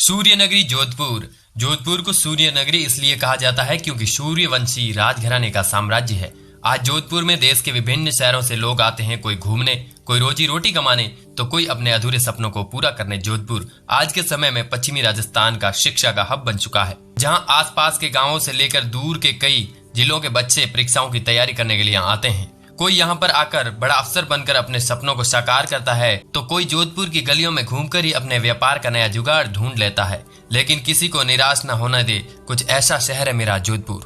सूर्य नगरी जोधपुर। जोधपुर को सूर्य नगरी इसलिए कहा जाता है क्योंकि सूर्यवंशी राजघराने का साम्राज्य है। आज जोधपुर में देश के विभिन्न शहरों से लोग आते हैं, कोई घूमने, कोई रोजी रोटी कमाने, तो कोई अपने अधूरे सपनों को पूरा करने। जोधपुर आज के समय में पश्चिमी राजस्थान का शिक्षा का हब बन चुका है, जहां आसपास के गांवों से लेकर दूर के कई जिलों के बच्चे परीक्षाओं की तैयारी करने के लिए आते हैं। कोई यहाँ पर आकर बड़ा अफसर बनकर अपने सपनों को साकार करता है, तो कोई जोधपुर की गलियों में घूमकर ही अपने व्यापार का नया जुगाड़ ढूंढ लेता है। लेकिन किसी को निराश न होने दे, कुछ ऐसा शहर है मेरा जोधपुर।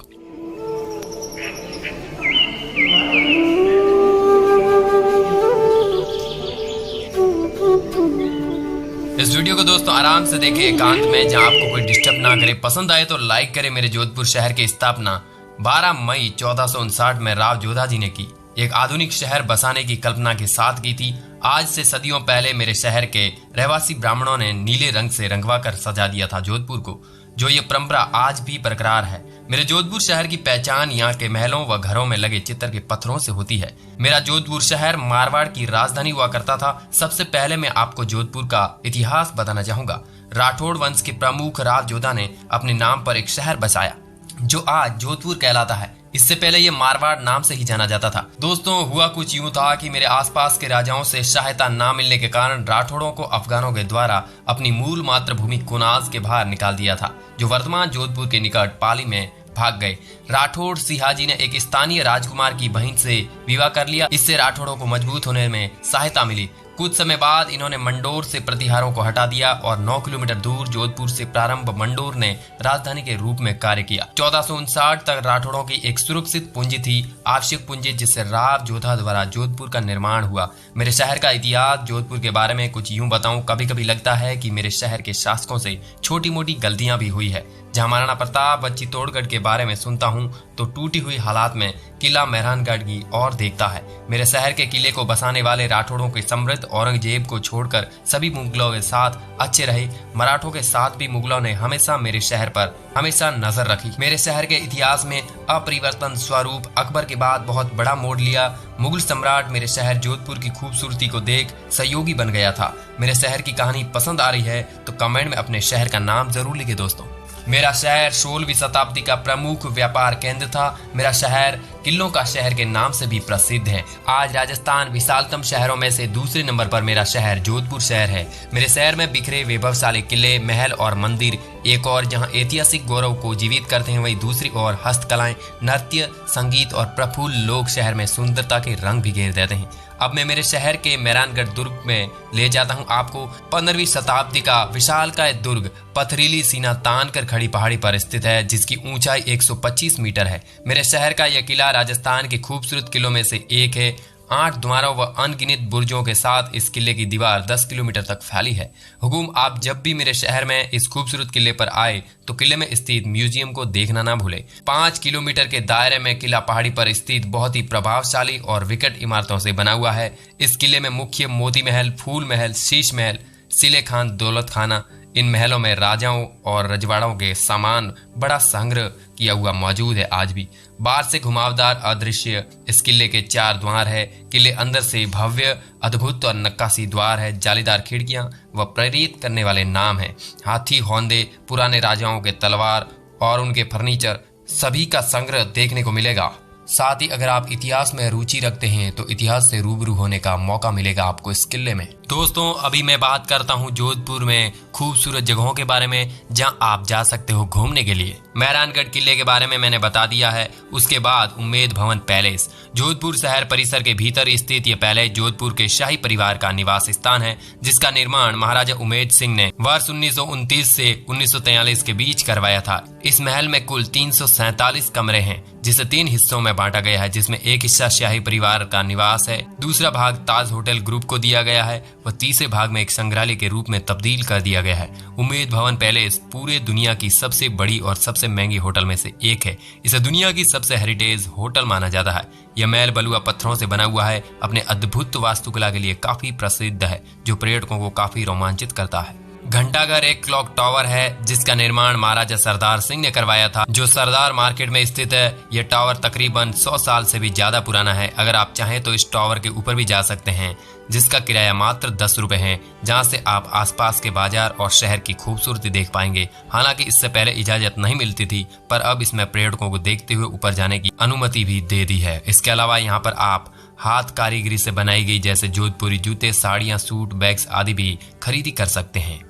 इस वीडियो को दोस्तों आराम से देखें, एकांत में, जहां आपको कोई डिस्टर्ब ना करे। पसंद आए तो लाइक करें। मेरे जोधपुर शहर की स्थापना 12 मई 1459 में राव जोधा जी ने की। एक आधुनिक शहर बसाने की कल्पना के साथ की थी। आज से सदियों पहले मेरे शहर के रहवासी ब्राह्मणों ने नीले रंग से रंगवा कर सजा दिया था जोधपुर को, जो ये परंपरा आज भी बरकरार है। मेरे जोधपुर शहर की पहचान यहाँ के महलों व घरों में लगे चित्र के पत्थरों से होती है। मेरा जोधपुर शहर मारवाड़ की राजधानी हुआ करता था। सबसे पहले मैं आपको जोधपुर का इतिहास बताना चाहूंगा। राठौड़ वंश के प्रमुख राव जोधा ने अपने नाम पर एक शहर बसाया, जो आज जोधपुर कहलाता है। इससे पहले ये मारवाड़ नाम से ही जाना जाता था। दोस्तों, हुआ कुछ यूं था कि मेरे आसपास के राजाओं से सहायता न मिलने के कारण राठौड़ों को अफगानों के द्वारा अपनी मूल मातृभूमि कुनाज के बाहर निकाल दिया था, जो वर्तमान जोधपुर के निकट पाली में भाग गए। राठौड़ सिहाजी ने एक स्थानीय राजकुमार की बहन से विवाह कर लिया। इससे राठौड़ों को मजबूत होने में सहायता मिली। कुछ समय बाद इन्होंने मंडोर से प्रतिहारों को हटा दिया और 9 किलोमीटर दूर जोधपुर से प्रारंभ मंडोर ने राजधानी के रूप में कार्य किया। 1459 तक राठौड़ों की एक सुरक्षित पूंजी थी, आवश्यक पूंजी, जिससे राव जोधा द्वारा जोधपुर का निर्माण हुआ। मेरे शहर का इतिहास जोधपुर के बारे में कुछ यूं बताऊं, कभी कभी लगता है कि मेरे शहर के शासकों से छोटी मोटी गलतियां भी हुई है। जहां महाराणा प्रताप व चित्तौड़गढ़ के बारे में सुनता हूं तो टूटी हुई हालात में किला मेहरानगढ़ की ओर देखता है। मेरे शहर के किले को बसाने वाले राठौड़ों के समृद्ध औरंगजेब को छोड़कर सभी मुगलों के साथ अच्छे रहे। मराठों के साथ भी मुगलों ने हमेशा मेरे शहर पर हमेशा नजर रखी। मेरे शहर के इतिहास में अपरिवर्तन स्वरूप अकबर के बाद बहुत बड़ा मोड़ लिया। मुगल सम्राट मेरे शहर जोधपुर की खूबसूरती को देख सहयोगी बन गया था। मेरे शहर की कहानी पसंद आ रही है तो कमेंट में अपने शहर का नाम जरूर लिखे दोस्तों। मेरा शहर 16वीं शताब्दी का प्रमुख व्यापार केंद्र था। मेरा शहर किलों का शहर के नाम से भी प्रसिद्ध है। आज राजस्थान विशालतम शहरों में से दूसरे नंबर पर मेरा शहर जोधपुर शहर है। मेरे शहर में बिखरे वैभवशाली किले, महल और मंदिर एक और जहां ऐतिहासिक गौरव को जीवित करते हैं, वहीं दूसरी ओर हस्तकलाएं, नृत्य, संगीत और प्रफुल्ल लोग शहर में सुंदरता के रंग बिखेर देते हैं। अब मैं मेरे शहर के मेहरानगढ़ दुर्ग में ले जाता हूं आपको। 15वीं शताब्दी का विशालकाय दुर्ग पथरीली सीना तान कर खड़ी पहाड़ी पर स्थित है, जिसकी ऊंचाई 125 मीटर है। मेरे शहर का यह किला राजस्थान के खूबसूरत किलों में से एक है। 8 द्वारों व अनगिनत बुर्जों के साथ इस किले की दीवार 10 किलोमीटर तक फैली है। हुकुम, आप जब भी मेरे शहर में इस खूबसूरत किले पर आए तो किले में स्थित म्यूजियम को देखना ना भूले। 5 किलोमीटर के दायरे में किला पहाड़ी पर स्थित बहुत ही प्रभावशाली और विकट इमारतों से बना हुआ है। इस किले में मुख्य मोती महल, फूल महल, शीश महल, सिले खान, दौलत खाना, इन महलों में राजाओं और रजवाड़ों के सामान बड़ा संग्रह किया हुआ मौजूद है। आज भी बाहर से घुमावदार अदृश्य इस किले के 4 द्वार है। किले अंदर से भव्य, अद्भुत और नक्काशी द्वार है। जालीदार खिड़कियां व प्रेरित करने वाले नाम है। हाथी, होंदे, पुराने राजाओं के तलवार और उनके फर्नीचर सभी का संग्रह देखने को मिलेगा। साथ ही अगर आप इतिहास में रुचि रखते हैं तो इतिहास से रूबरू होने का मौका मिलेगा आपको इस किले में। दोस्तों, अभी मैं बात करता हूं जोधपुर में खूबसूरत जगहों के बारे में जहां आप जा सकते हो घूमने के लिए। मेहरानगढ़ किले के बारे में मैंने बता दिया है। उसके बाद उम्मेद भवन पैलेस। जोधपुर शहर परिसर के भीतर स्थित यह पैलेस जोधपुर के शाही परिवार का निवास स्थान है, जिसका निर्माण महाराजा उमेद सिंह ने वर्ष 1929 से 1943 के बीच करवाया था। इस महल में कुल 347 कमरे हैं, जिसे 3 हिस्सों में बांटा गया है, जिसमें एक हिस्सा शाही परिवार का निवास है, दूसरा भाग ताज होटल ग्रुप को दिया गया है व तीसरे भाग में एक संग्रहालय के रूप में तब्दील कर दिया गया है। उम्मेद भवन पैलेस पूरे दुनिया की सबसे बड़ी और सबसे महंगी होटल में से एक है। इसे दुनिया की सबसे हेरिटेज होटल माना जाता है। यह महल बलुआ पत्थरों से बना हुआ है, अपने अद्भुत वास्तुकला के लिए काफी प्रसिद्ध है, जो पर्यटकों को काफी रोमांचित करता है। घंटाघर एक क्लॉक टावर है जिसका निर्माण महाराजा सरदार सिंह ने करवाया था, जो सरदार मार्केट में स्थित है। यह टावर तकरीबन 100 साल से भी ज्यादा पुराना है। अगर आप चाहें तो इस टावर के ऊपर भी जा सकते हैं, जिसका किराया मात्र 10 रुपए है, जहां से आप आसपास के बाजार और शहर की खूबसूरती देख पाएंगे। हालांकि इससे पहले इजाजत नहीं मिलती थी, पर अब इसमें पर्यटकों को देखते हुए ऊपर जाने की अनुमति भी दे दी है। इसके अलावा यहाँ पर आप हाथ कारीगरी से बनाई गई जैसे जोधपुरी जूते, साड़ियां, सूट, बैग्स आदि भी खरीदी कर सकते हैं।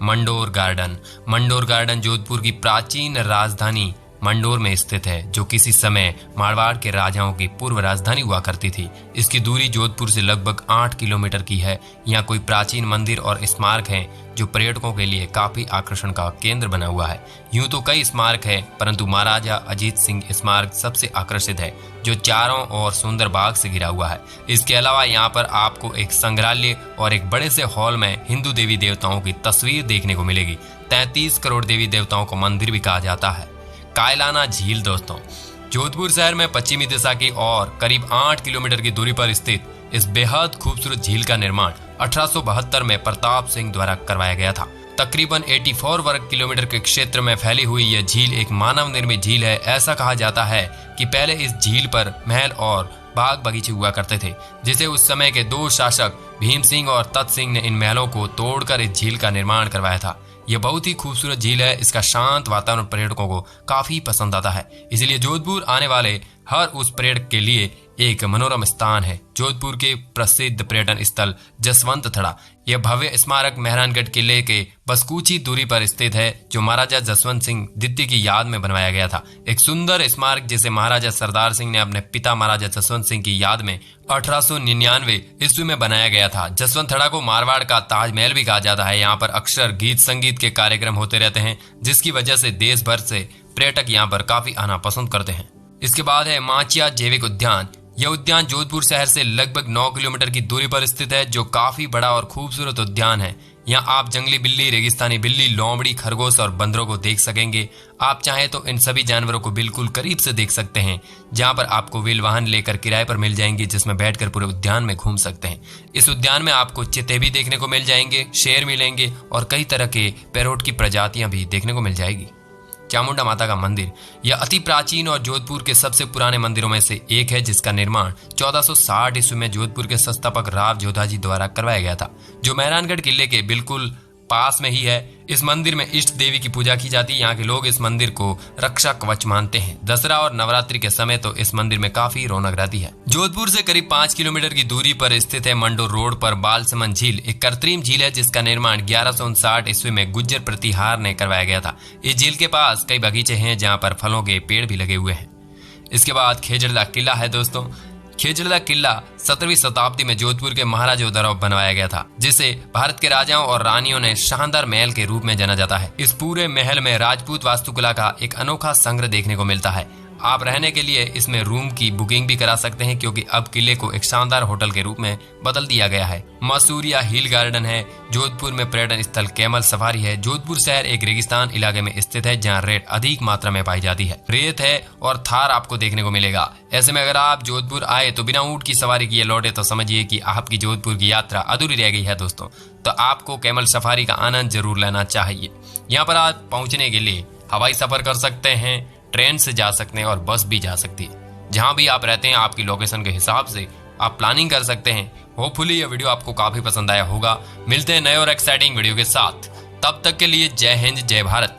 मंडोर गार्डन जोधपुर की प्राचीन राजधानी मंडोर में स्थित है, जो किसी समय मारवाड़ के राजाओं की पूर्व राजधानी हुआ करती थी। इसकी दूरी जोधपुर से लगभग 8 किलोमीटर की है। यहाँ कोई प्राचीन मंदिर और स्मारक हैं जो पर्यटकों के लिए काफी आकर्षण का केंद्र बना हुआ है। यूं तो कई स्मारक है, परंतु महाराजा अजीत सिंह स्मारक सबसे आकर्षित है, जो चारों ओर सुंदर बाग से घिरा हुआ है। इसके अलावा यहाँ पर आपको एक संग्रहालय और एक बड़े से हॉल में हिंदू देवी देवताओं की तस्वीर देखने को मिलेगी। 33 करोड़ देवी देवताओं को मंदिर भी कहा जाता है। कायलाना झील दोस्तों, जोधपुर शहर में पश्चिमी दिशा की ओर करीब 8 किलोमीटर की दूरी पर स्थित इस बेहद खूबसूरत झील का निर्माण 1872 में प्रताप सिंह द्वारा करवाया गया था। तकरीबन 84 वर्ग किलोमीटर के क्षेत्र में फैली हुई यह झील एक मानव निर्मित झील है। ऐसा कहा जाता है कि पहले इस झील पर महल और बाग बगीचे हुआ करते थे, जिसे उस समय के 2 शासक भीम सिंह और तत् सिंह ने इन महलों को तोड़कर इस झील का निर्माण करवाया था। यह बहुत ही खूबसूरत झील है। इसका शांत वातावरण पर्यटकों को काफी पसंद आता है, इसलिए जोधपुर आने वाले हर उस पर्यटक के लिए एक मनोरम स्थान है। जोधपुर के प्रसिद्ध पर्यटन स्थल जसवंत थड़ा, यह भव्य स्मारक मेहरानगढ़ किले के बस कुछ ही दूरी पर स्थित है, जो महाराजा जसवंत सिंह द्वितीय की याद में बनवाया गया था। एक सुंदर स्मारक जिसे महाराजा सरदार सिंह ने अपने पिता महाराजा जसवंत सिंह की याद में 1899 ईस्वी में बनाया गया था। जसवंत थड़ा को मारवाड़ का ताजमहल भी कहा जाता है। यहाँ पर अक्सर गीत संगीत के कार्यक्रम होते रहते हैं, जिसकी वजह से देश भर से पर्यटक यहाँ पर काफी आना पसंद करते हैं। इसके बाद है माचिया जैविक उद्यान। यह उद्यान जोधपुर शहर से लगभग 9 किलोमीटर की दूरी पर स्थित है, जो काफी बड़ा और खूबसूरत उद्यान है। यहाँ आप जंगली बिल्ली, रेगिस्तानी बिल्ली, लोमड़ी, खरगोश और बंदरों को देख सकेंगे। आप चाहें तो इन सभी जानवरों को बिल्कुल करीब से देख सकते हैं। जहाँ पर आपको व्हील वाहन लेकर किराए पर मिल जाएंगे, जिसमें बैठकर पूरे उद्यान में घूम सकते हैं। इस उद्यान में आपको चीते भी देखने को मिल जाएंगे, शेर मिलेंगे और कई तरह के पैरोट की प्रजातियां भी देखने को मिल जाएगी। चामुंडा माता का मंदिर, यह अति प्राचीन और जोधपुर के सबसे पुराने मंदिरों में से एक है, जिसका निर्माण 1460 ईस्वी में जोधपुर के संस्थापक राव जोधाजी द्वारा करवाया गया था, जो मेहरानगढ़ किले के बिल्कुल पास में ही है। इस मंदिर में इष्ट देवी की पूजा की जाती है। यहाँ के लोग इस मंदिर को रक्षा कवच मानते हैं। दसरा और नवरात्रि के समय तो इस मंदिर में काफी रौनक रहती है। जोधपुर से करीब 5 किलोमीटर की दूरी पर स्थित है मंडोर रोड पर बालसमंद झील, एक कृत्रिम झील है जिसका निर्माण 1159 ईस्वी में गुज्जर प्रतिहार ने करवाया गया था। इस झील के पास कई बगीचे हैं जहाँ पर फलों के पेड़ भी लगे हुए हैं। इसके बाद खेजड़ला किला है दोस्तों। खेजड़ला किला 17वीं शताब्दी में जोधपुर के महाराजाओं द्वारा बनवाया गया था, जिसे भारत के राजाओं और रानियों ने शानदार महल के रूप में जाना जाता है। इस पूरे महल में राजपूत वास्तुकला का एक अनोखा संग्रह देखने को मिलता है। आप रहने के लिए इसमें रूम की बुकिंग भी करा सकते हैं, क्योंकि अब किले को एक शानदार होटल के रूप में बदल दिया गया है। मसूरिया हिल गार्डन है। जोधपुर में पर्यटन स्थल कैमल सफारी है। जोधपुर शहर एक रेगिस्तान इलाके में स्थित है, जहाँ रेत अधिक मात्रा में पाई जाती है। रेत है और थार आपको देखने को मिलेगा। ऐसे में अगर आप जोधपुर आए तो बिना ऊंट की सवारी किए लौटे तो समझिए कि आपकी जोधपुर की यात्रा अधूरी रह गई है दोस्तों। तो आपको कैमल सफारी का आनंद जरूर लेना चाहिए। यहाँ पर आप पहुंचने के लिए हवाई सफर कर सकते हैं, ट्रेन से जा सकते हैं और बस भी जा सकती है। जहां भी आप रहते हैं आपकी लोकेशन के हिसाब से आप प्लानिंग कर सकते हैं। होपफुली यह वीडियो आपको काफी पसंद आया होगा। मिलते हैं नए और एक्साइटिंग वीडियो के साथ, तब तक के लिए जय हिंद, जय भारत।